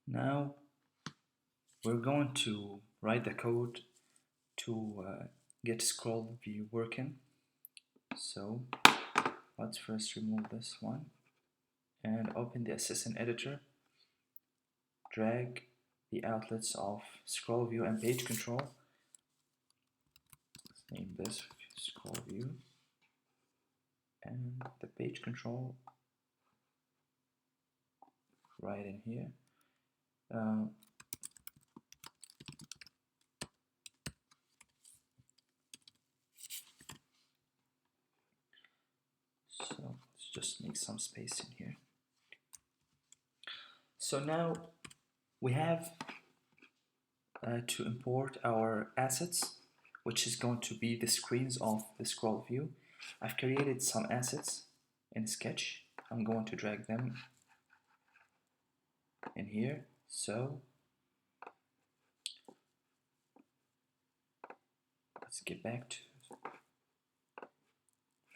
Now we're going to write the code to get scroll view working. So let's first remove this one and open the assistant editor. Drag the outlets of scroll view and page control. Let's name this scroll view and the page control right in here. So let's just make some space in here. So now we have to import our assets, which is going to be the screens of the scroll view. I've created some assets in Sketch. I'm going to drag them in here. So let's get back to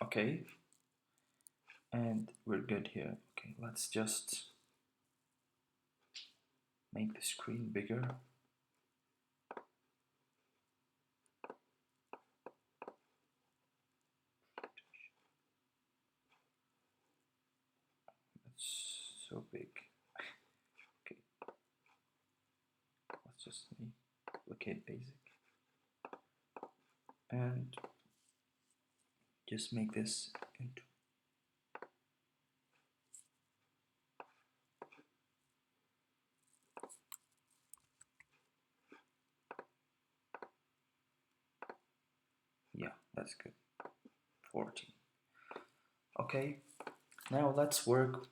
okay, and we're good here. Okay, let's just make the screen bigger. That's so big. Okay, let's just duplicate basic and just make this into that's good. 14. Okay, now let's work.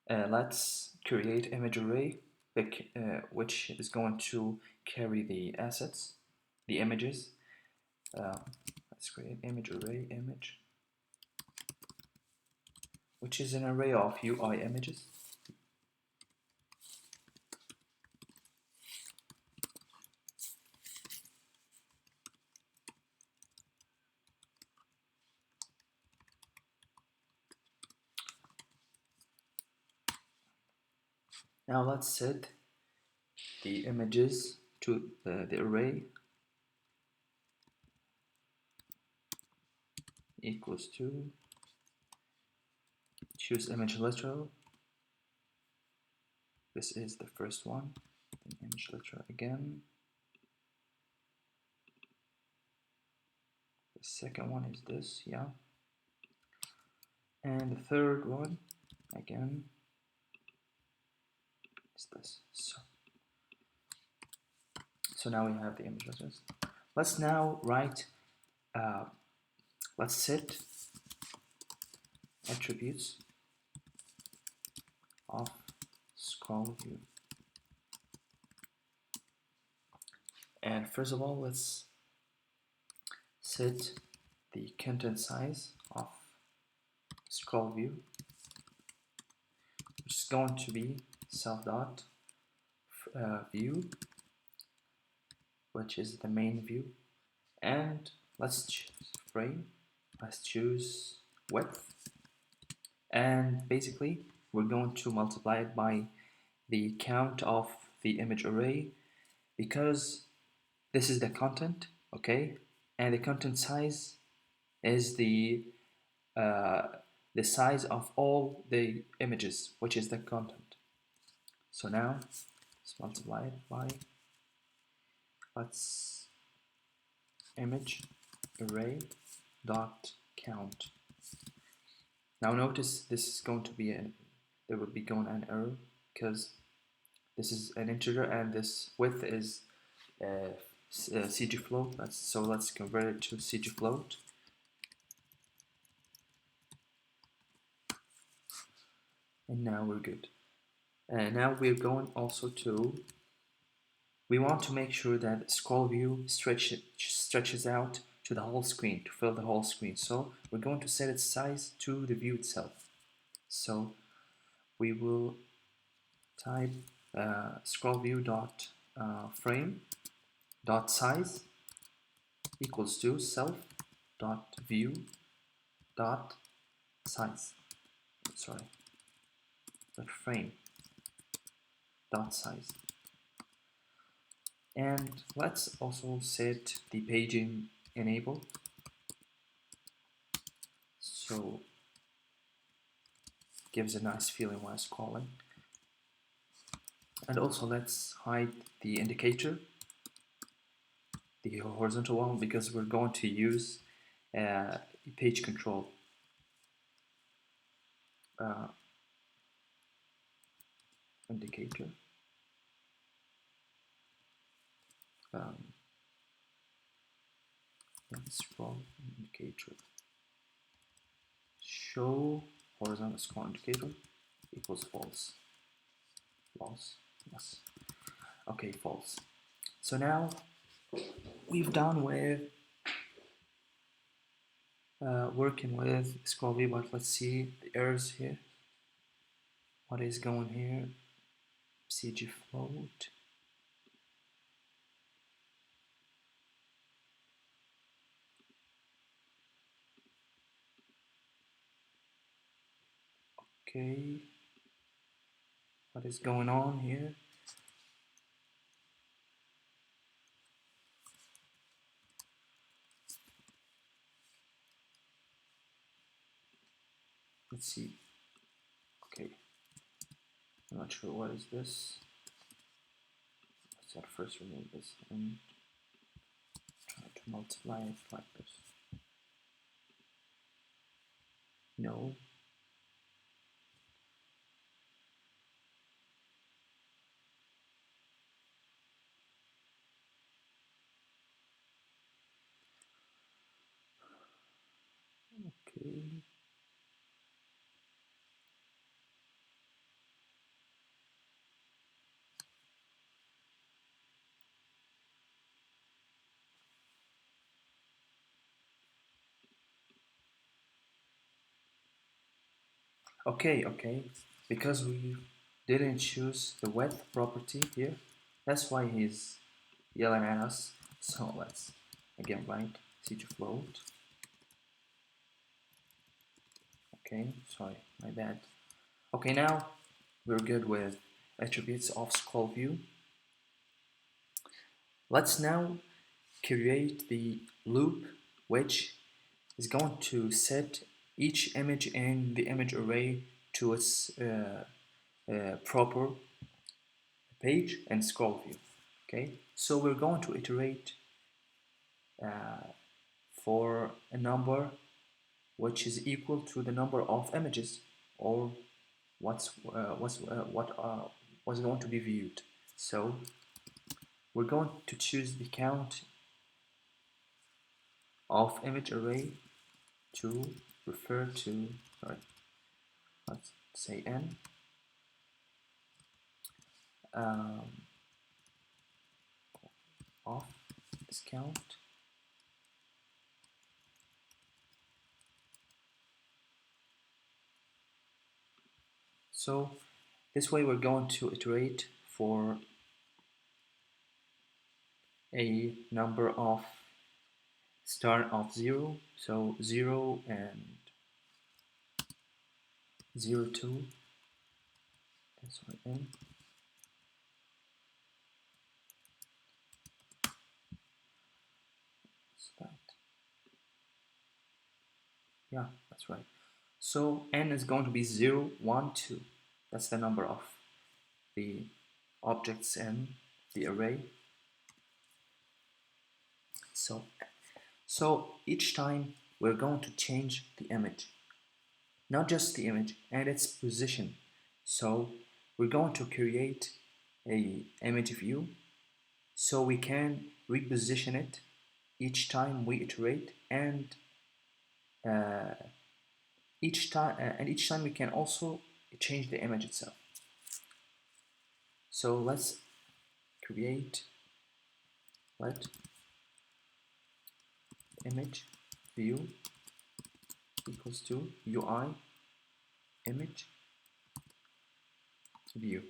Let's create image array, which is going to carry the assets, the images. Let's create image array image, which is an array of UI images. Now let's set the images to the array equals to choose image literal. This is the first one. Then image literal again. The second one is this, yeah. And the third one again is this. So now we have the image literals. Let's now write. Let's set attributes of scroll view. And first of all, let's set the content size of scroll view, which is going to be self.view, which is the main view. And let's choose frame. Let's choose width. And basically, we're going to multiply it by the count of the image array, because this is the content, okay? And the content size is the size of all the images, which is the content. So now let's multiply it by, let's image array dot count. Now notice this is going to be there would be going an error because this is an integer and this width is CG float. So let's convert it to CG float. And now we're good. And now we're going also to, we want to make sure that scroll view stretches out to the whole screen, to fill the whole screen. So we're going to set its size to the view itself. So we will type scroll view dot frame dot size equals to self dot view dot size. Sorry, dot frame dot size. And let's also set the paging enable, so it gives a nice feeling while scrolling. And also let's hide the indicator, the horizontal one, because we're going to use page control. Indicator. Scroll indicator. Show horizontal scroll indicator equals false. False. Yes. Okay, false. So now we've done with working with ScrollView, but let's see the errors here. What is going here? CG float. Okay. What is going on here? Let's see. Okay. I'm not sure what is this. Let's first remove this and try to multiply it like this. No. Okay. Okay, because we didn't choose the width property here, that's why he's yelling at us. So let's again write CG float. Okay, sorry, my bad. Okay, now we're good with attributes of ScrollView. Let's now create the loop which is going to set each image in the image array to its proper page and ScrollView. Okay, so we're going to iterate for a number which is equal to the number of images, or what's going to be viewed. So we're going to choose the count of image array to refer to, sorry, let's say n, of this count. So this way we're going to iterate for a number of start of 0, so 0 and 0, 2, sorry, n. Yeah, that's right. So n is going to be 0, 1, 2. That's the number of the objects in the array. So each time we're going to change the image, not just the image and its position. So we're going to create a image view so we can reposition it each time we iterate, and each time we can also change the image itself. So let's create let image view equals to UI image view.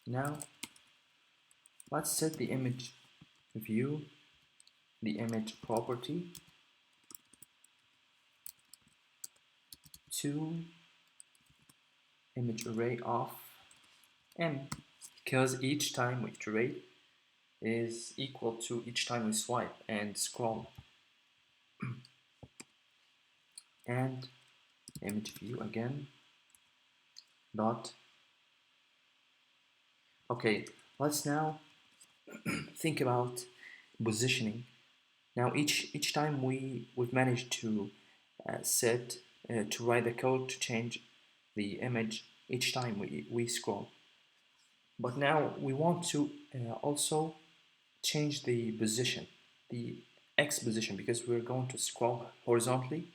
Now let's set the image view, the image property, to image array of n, because each time we iterate is equal to each time we swipe and scroll. And image view again dot. Okay, let's now think about positioning. Now each time we've managed to set to write the code to change the image each time we scroll. But now we want to also change the position, the X position, because we're going to scroll horizontally.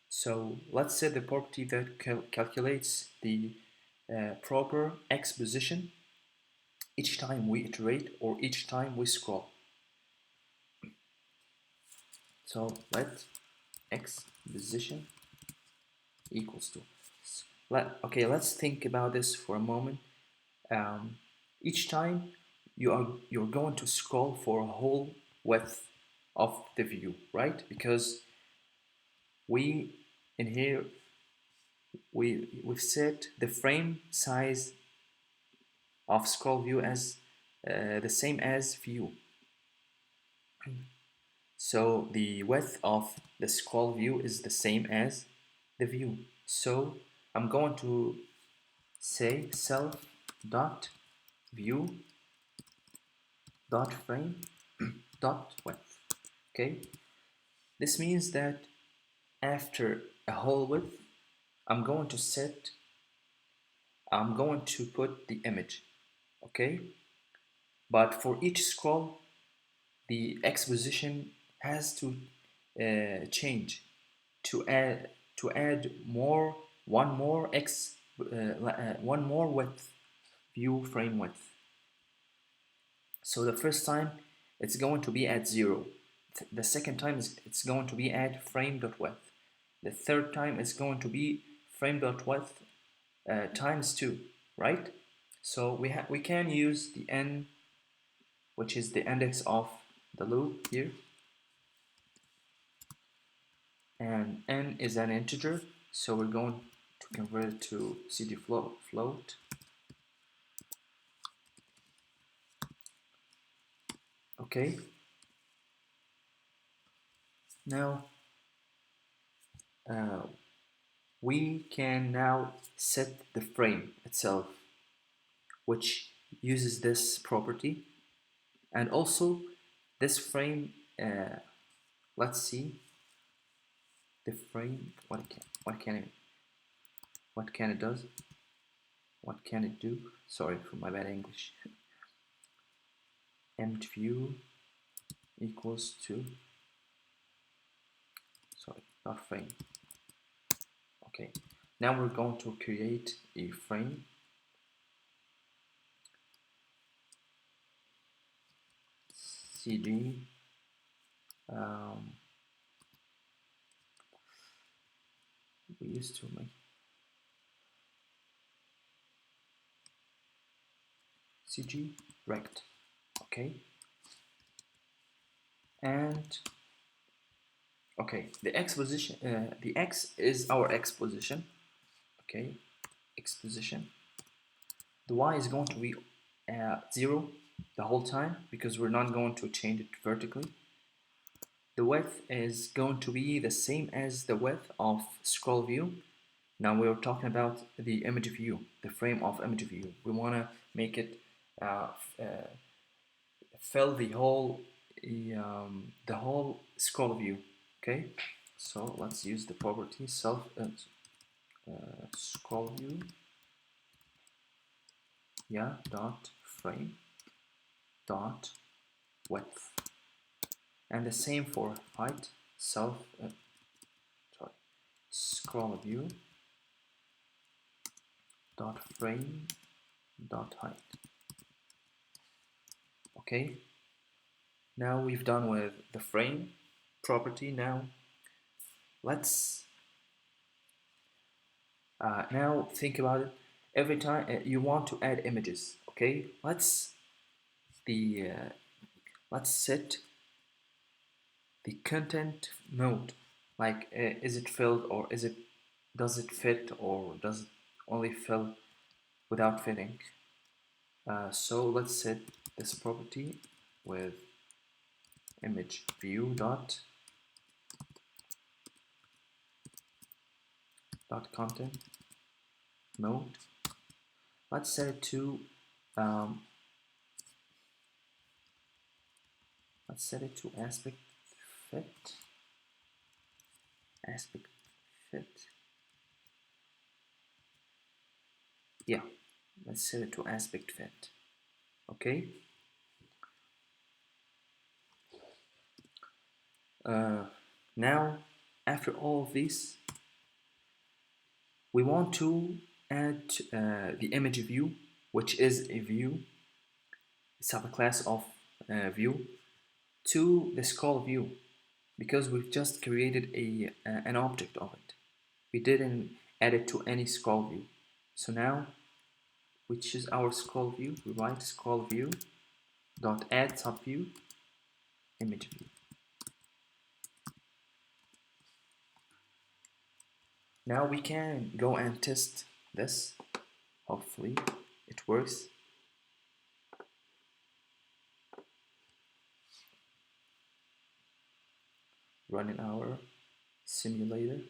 So let's set the property that calculates the proper X position each time we iterate or each time we scroll. So let X position equals to. Okay, let's think about this for a moment. Each time you're going to scroll for a whole width of the view, right? Because we in here we've set the frame size of scroll view as the same as view. So the width of the scroll view is the same as the view. So I'm going to say self dot view dot frame dot width. Okay, this means that after a whole width I'm going to put the image. Okay, but for each scroll the X position has to change to add one more width, view frame width. So the first time it's going to be at 0. The second time it's going to be at frame.width. The third time it's going to be frame.width times 2, right? So we can use the n, which is the index of the loop here, and n is an integer, so we're going to convert it to cd float. Okay, now we can now set the frame itself, which uses this property, and also this frame. Let's see the frame. What can it do? Sorry for my bad English. Empty view equals to, sorry, not frame. Okay, now we're going to create a frame. cd we used to make cg rect. Okay, and okay, the X position, the X is our X position. Okay, X position. The Y is going to be 0 the whole time because we're not going to change it vertically. The width is going to be the same as the width of scroll view. Now we're talking about the image view, the frame of image view. We want to make it fill the whole scroll view. Okay, so let's use the property self scroll view, yeah, dot frame dot width, and the same for height, self scroll view dot frame dot height. Okay, now we've done with the frame property. Now let's now think about it. Every time you want to add images, okay, let's set the content mode, like is it filled or does it fit or only fill without fitting. So let's set this property with image view dot content mode. Let's set it to aspect fit. Yeah, let's set it to aspect fit. Okay. Now, after all of this, we want to add the image view, which is a view, subclass of view, to the scroll view, because we've just created an object of it. We didn't add it to any scroll view. So now we choose our scroll view. We write scroll view dot add subview image view. Now we can go and test this. Hopefully it works. Running our simulator.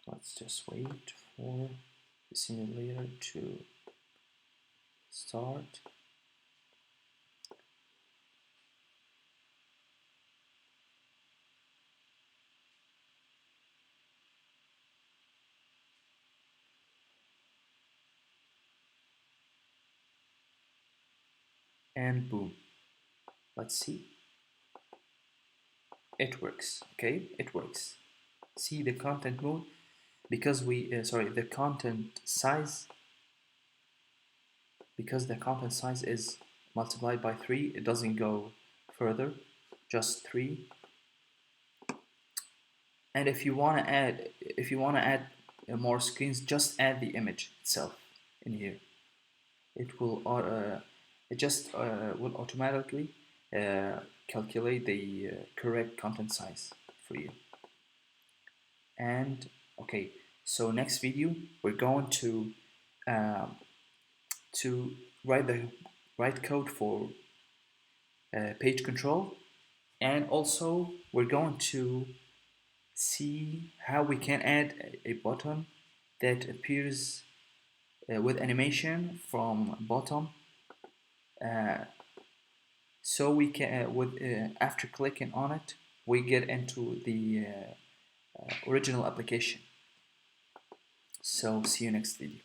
Let's just wait for the simulator to start. And boom. Let's see. It works. Okay, it works. See the content mode, because the content size, because the content size is multiplied by 3, it doesn't go further, just 3. And if you want to add more screens, just add the image itself in here. It will will automatically calculate the correct content size for you. And okay, so next video we're going to write the right code for page control, and also we're going to see how we can add a button that appears with animation from bottom, so we can after clicking on it we get into the original application. So see you next video.